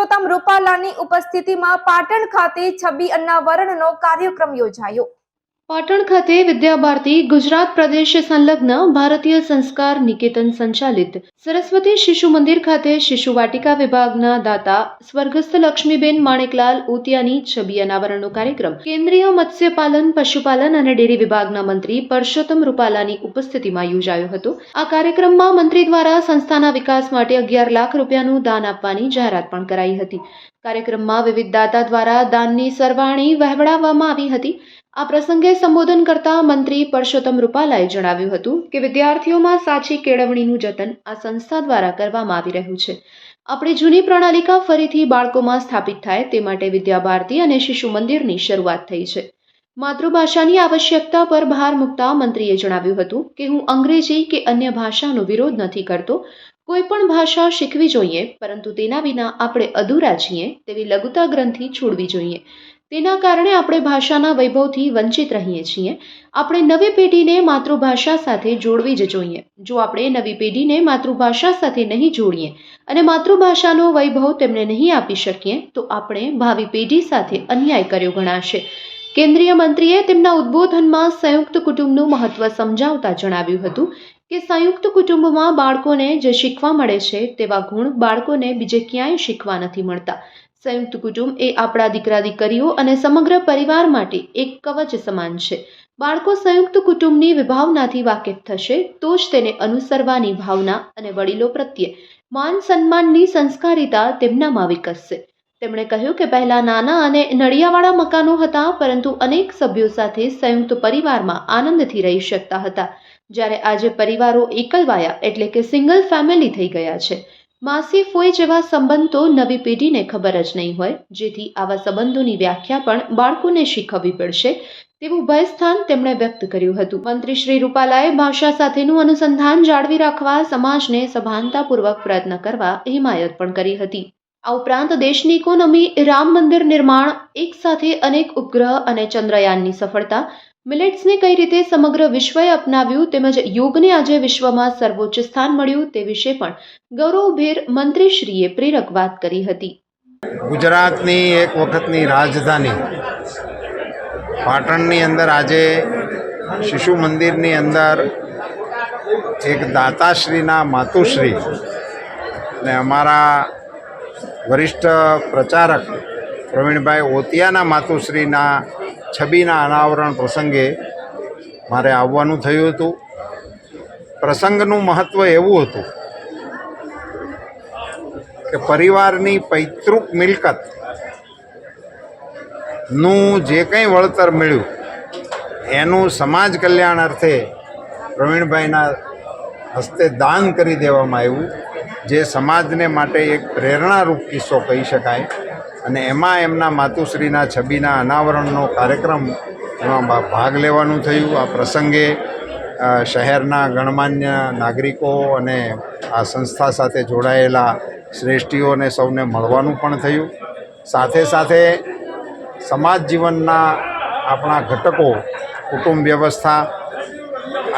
પરસોત્તમ રૂપાલાની ઉપસ્થિતિમાં પાટણ ખાતે છબી અનાવરણનો કાર્યક્રમ યોજાયો। પાટણ ખાતે વિદ્યા ભારતી ગુજરાત પ્રદેશ સંલગ્ન ભારતીય સંસ્કાર નિકેતન સંચાલિત સરસ્વતી શિશુ મંદિર ખાતે શિશુ વાટિકા વિભાગના દાતા સ્વર્ગસ્થ લક્ષ્મીબેન માણેકલાલ ઉતિયાની છબી અનાવરણનો કાર્યક્રમ કેન્દ્રીય મત્સ્યપાલન પશુપાલન અને ડેરી વિભાગના મંત્રી પરસોત્તમ રૂપાલાની ઉપસ્થિતિમાં યોજાયો હતો। આ કાર્યક્રમમાં મંત્રી દ્વારા સંસ્થાના વિકાસ માટે 11 લાખ રૂપિયાનું દાન આપવાની જાહેરાત પણ કરાઈ હતી। કાર્યક્રમમાં વિવિધ દાતા દ્વારા દાનની સરવાણી વહેવડાવવામાં આવી હતી। આ પ્રસંગે સંબોધન કરતા મંત્રી પરસોત્તમ રૂપાલાએ જણાવ્યું હતું કે વિદ્યાર્થીઓમાં સાચી કેળવણીનું જતન આ સંસ્થા દ્વારા કરવામાં આવી રહ્યું છે। આપણી જૂની પ્રણાલિકા ફરીથી બાળકોમાં સ્થાપિત થાય તે માટે વિદ્યા ભારતી અને શિશુ મંદિરની શરૂઆત થઈ છે। માતૃભાષાની આવશ્યકતા પર ભાર મૂકતા મંત્રીએ જણાવ્યું હતું કે હું અંગ્રેજી કે અન્ય ભાષાનો વિરોધ નથી કરતો। કોઈ પણ ભાષા શીખવી જોઈએ, પરંતુ તેના વિના આપણે અધૂરા છીએ તેવી લઘુતા ગ્રંથિ છોડવી જોઈએ। તેના કારણે આપણે ભાષાના વૈભવથી વંચિત રહીએ છીએ। આપણે નવી પેઢીને માતૃભાષા સાથે જોડવી જ જોઈએ। જો આપણે નવી પેઢીને માતૃભાષા સાથે નહીં જોડીએ અને માતૃભાષાનો વૈભવ તેમને નહીં આપી શકીએ તો આપણે ભાવિ પેઢી સાથે અન્યાય કર્યો ગણાશે। કેન્દ્રીય મંત્રીએ તેમના ઉદ્બોધનમાં સંયુક્ત કુટુંબનું મહત્વ સમજાવતા જણાવ્યું હતું કે સંયુક્ત કુટુંબમાં બાળકોને જે શીખવા મળે છે તેવા ગુણ બાળકોને બીજે ક્યાંય શીખવા નથી મળતા। સંયુક્ત કુટુંબ એ આપણા દીકરા દીકરીઓ અને સમગ્ર પરિવાર માટે એક કવચ સમાન છે। બાળકો સંયુક્ત કુટુંબની વિભાવનાથી વાકેફ થશે તો જ તેને અનુસરવાની ભાવના અને વડીલો પ્રત્યે માન સન્માનની સંસ્કારિતા તેમનામાં વિકસશે। તેમણે કહ્યું કે પહેલા નાના અને નળિયાવાળા મકાનો હતા, પરંતુ અનેક સભ્યો સાથે સંયુક્ત પરિવારમાં આનંદથી રહી શકતા હતા, જ્યારે આજે પરિવારો એકલવાયા એટલે કે સિંગલ ફેમિલી થઈ ગયા છે। માસી ફોઈ જેવા સંબંધો નવી પેઢીને ખબર જ નહીં હોય, જેથી આવા સંબંધોની વ્યાખ્યા પણ બાળકોને શીખવવી પડશે તેવું ભયસ્થાન તેમણે વ્યક્ત કર્યું હતું। મંત્રી શ્રી રૂપાલાએ ભાષા સાથેનું અનુસંધાન જાળવી રાખવા સમાજને સભાનતાપૂર્વક પ્રયત્ન કરવા હિમાયત પણ કરી હતી। આ ઉપરાંત દેશની ઇકોનોમી, રામ મંદિર નિર્માણ, એક સાથે અનેક ઉપગ્રહ અને ચંદ્રયાનની સફળતા, મિલેટ્સને કઈ રીતે સમગ્ર વિશ્વએ અપનાવ્યું તેમજ યોગને આજે વિશ્વમાં સર્વોચ્ચ સ્થાન મળ્યું તે વિશે પણ ગૌરવભેર મંત્રીશ્રીએ પ્રેરક વાત કરી હતી। ગુજરાતની એક વખતની રાજધાની પાટણની અંદર આજે શિશુ મંદિરની અંદર એક દાતાશ્રીના માતુશ્રી અને અમારા વરિષ્ઠ પ્રચારક પ્રવીણભાઈ ઓતિયાના માતુશ્રીના છબીના અનાવરણ પ્રસંગે મારે આવવાનું થયું હતું। પ્રસંગનું મહત્ત્વ એવું હતું કે પરિવારની પૈતૃક મિલકતનું જે કંઈ વળતર મળ્યું એનું સમાજ કલ્યાણ અર્થે પ્રવીણભાઈના હસ્તે દાન કરી દેવામાં આવ્યું, જે સમાજને માટે એક પ્રેરણારૂપ કિસ્સો કહી શકાય। અને એમાં એમના માતુશ્રીના છબીના અનાવરણનો કાર્યક્રમ એમાં ભાગ લેવાનું થયું। આ પ્રસંગે શહેરના ગણમાન્ય નાગરિકો અને આ સંસ્થા સાથે જોડાયેલા શ્રેષ્ઠીઓને સૌને મળવાનું પણ થયું। સાથે સાથે સમાજ જીવનના આપણા ઘટકો, કુટુંબ વ્યવસ્થા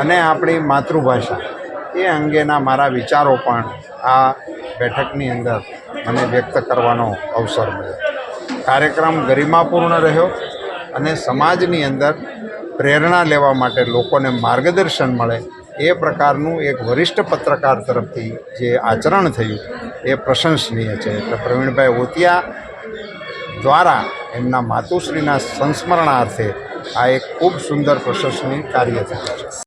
અને આપણી માતૃભાષા એ અંગેના મારા વિચારો પણ આ બેઠકની અંદર મને વ્યક્ત કરવાનો અવસર મળ્યો। કાર્યક્રમ ગરિમાપૂર્ણ રહ્યો અને સમાજની અંદર પ્રેરણા લેવા માટે લોકોને માર્ગદર્શન મળે એ પ્રકારનું એક વરિષ્ઠ પત્રકાર તરફથી જે આચરણ થયું એ પ્રશંસનીય છે। એટલે પ્રવીણભાઈ ઓતિયા દ્વારા એમના માતુશ્રીના સંસ્મરણાર્થે આ એક ખૂબ સુંદર પ્રશંસનીય કાર્ય થયું છે।